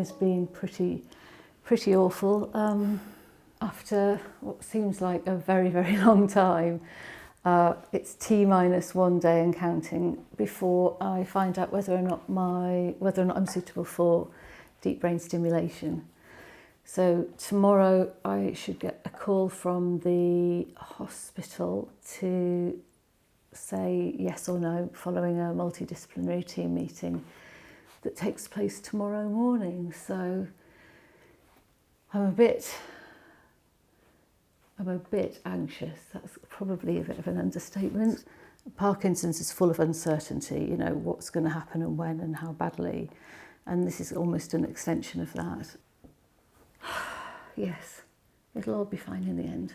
has been pretty awful. After what seems like a very, very long time, it's T-1 day and counting before I find out whether or not I'm suitable for deep brain stimulation. So tomorrow I should get a call from the hospital to say yes or no following a multi-disciplinary team meeting that takes place tomorrow morning. So I'm a bit anxious. That's probably a bit of an understatement. Parkinson's is full of uncertainty, you know, what's going to happen and when and how badly. And this is almost an extension of that. Yes, it'll all be fine in the end.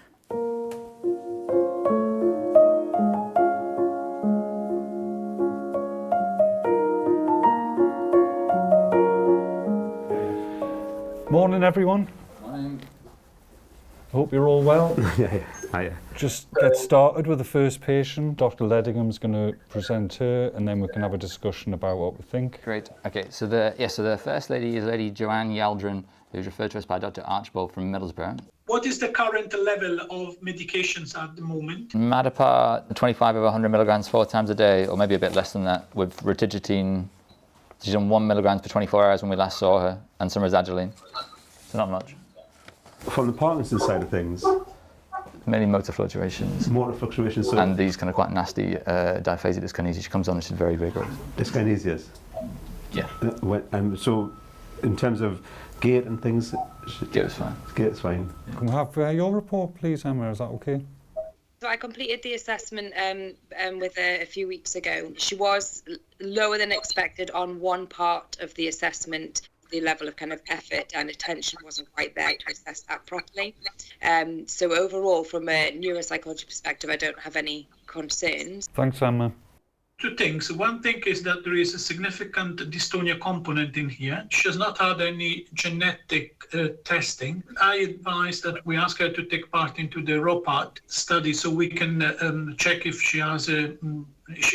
Morning, everyone. Morning. Hope you're all well. Yeah. Just get started with the first patient. Dr. Ledingham's going to present her, and then we can have a discussion about what we think. Great. Okay. So the first lady is Lady Joanne Yaldrin, who's referred to us by Dr. Archibald from Middlesbrough. What is the current level of medications at the moment? Madapar, 25 over 100 milligrams 4 times a day, or maybe a bit less than that, with Rotigotine. She's on 1 milligram for 24 hours when we last saw her, and some Razagiline. So not much. From the Parkinson side of things, Mainly motor fluctuations. motor fluctuations, so And these kind of quite nasty diaphasia dyskinesia. She comes on and she's very vigorous. dyskinesias. Yeah. So, in terms of gait and things, It was fine. gait's fine. Can we have your report, please, Emma? Is that okay? So I completed the assessment with her a few weeks ago. She was lower than expected on one part of the assessment. The level of kind of effort and attention wasn't quite there to assess that properly. So overall, from a neuropsychology perspective, I don't have any concerns. Thanks, Emma. Two things. One thing is that there is a significant dystonia component in here. She has not had any genetic testing. I advise that we ask her to take part into the ROPAT study so we can check if she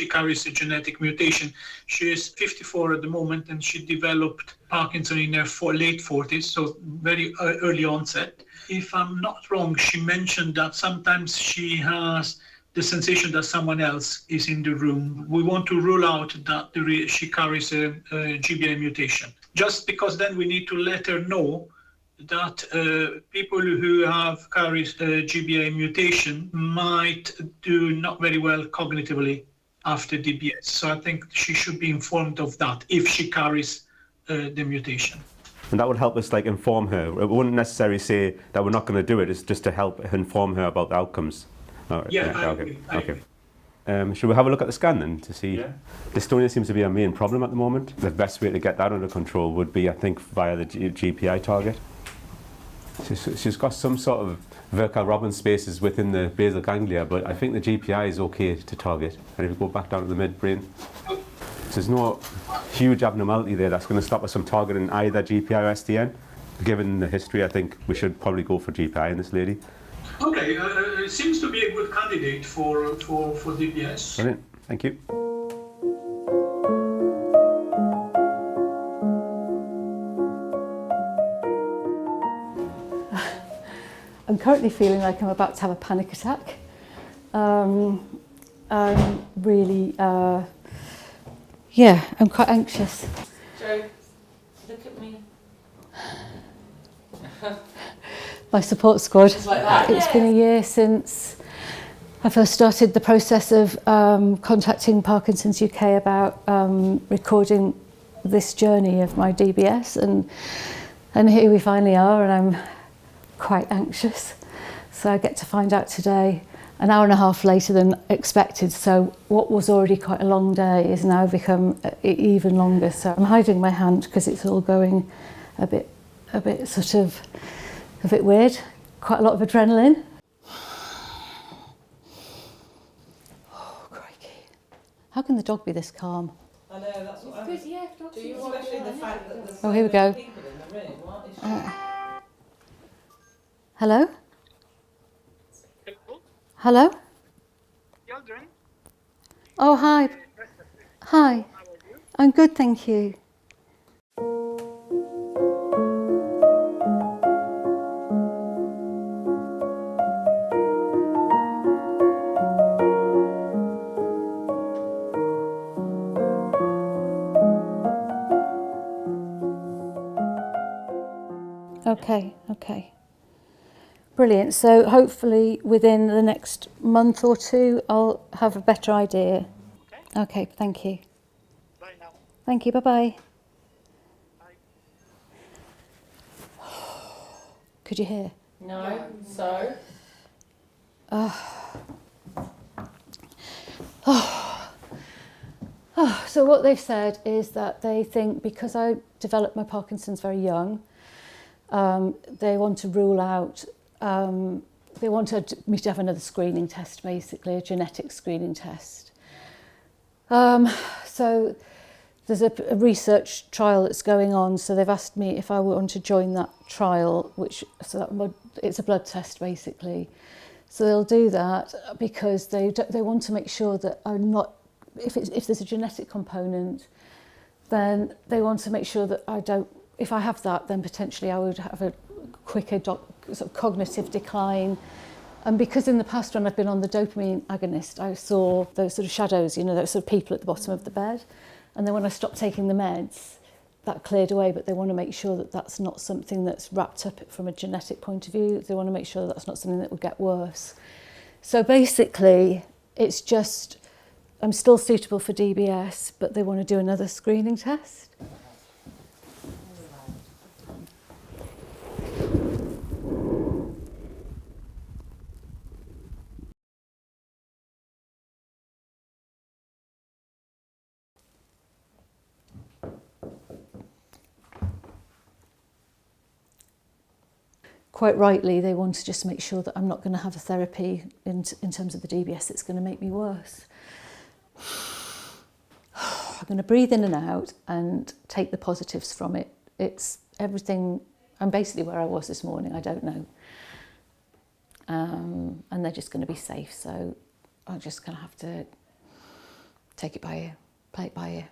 carries a genetic mutation. She is 54 at the moment and she developed Parkinson in her late 40s, so very early onset. If I'm not wrong, she mentioned that sometimes she has the sensation that someone else is in the room. We want to rule out that she carries a GBA mutation. Just because then we need to let her know that people who have carried a GBA mutation might do not very well cognitively after DBS. So I think she should be informed of that if she carries the mutation. And that would help us inform her. We wouldn't necessarily say that we're not going to do it, it's just to help inform her about the outcomes. All right. Yeah, I okay. agree. Should we have a look at the scan then to see? Yeah. Dystonia seems to be our main problem at the moment. The best way to get that under control would be, I think, via the GPI target. She's got some sort of Virchow-Robin spaces within the basal ganglia, but I think the GPI is okay to target. And if we go back down to the midbrain, there's no huge abnormality there that's going to stop us from targeting either GPI or SDN. Given the history, I think we should probably go for GPI in this lady. Okay, it seems to be a good candidate for DBS. Brilliant, thank you. I'm currently feeling like I'm about to have a panic attack. I'm really, I'm quite anxious. Joe, look at me. My support squad. Just like that. It's been a year since I first started the process of contacting Parkinson's UK about recording this journey of my DBS, and here we finally are, and I'm quite anxious. So I get to find out today, an hour and a half later than expected. So what was already quite a long day is now become even longer. So I'm hiding my hand because it's all going a bit weird. Quite a lot of adrenaline. Oh, crikey. How can the dog be this calm? I know, that's what It's good, yeah, Do you especially the fact that there's Oh, here we go. people in the room? What is Hello? Hello, Hello? Yaldrin. Oh, hi. Hi. How are you? I'm good, thank you. Okay, okay. Brilliant. So hopefully within the next month or two, I'll have a better idea. Okay, thank you. Bye now. Thank you, bye-bye. Bye. Could you hear? No. So. So what they've said is that they think because I developed my Parkinson's very young, they want to rule out, they wanted me to have another screening test, basically, a genetic screening test. So there's a research trial that's going on, so they've asked me if I want to join that trial, it's a blood test, basically. So they'll do that because they want to make sure that I'm not, if there's a genetic component, then they want to make sure that I don't, if I have that, then potentially I would have a quicker sort of cognitive decline. And because in the past when I've been on the dopamine agonist, I saw those sort of shadows, you know, those sort of people at the bottom of the bed. And then when I stopped taking the meds, that cleared away, but they want to make sure that that's not something that's wrapped up from a genetic point of view. They want to make sure that that's not something that will get worse. So basically, it's just, I'm still suitable for DBS, but they want to do another screening test. Quite rightly, they want to just make sure that I'm not going to have a therapy in terms of the DBS that's going to make me worse. I'm going to breathe in and out and take the positives from it. It's everything, I'm basically where I was this morning, I don't know. And they're just going to be safe, so I'm just going to have to take it by ear, play it by ear.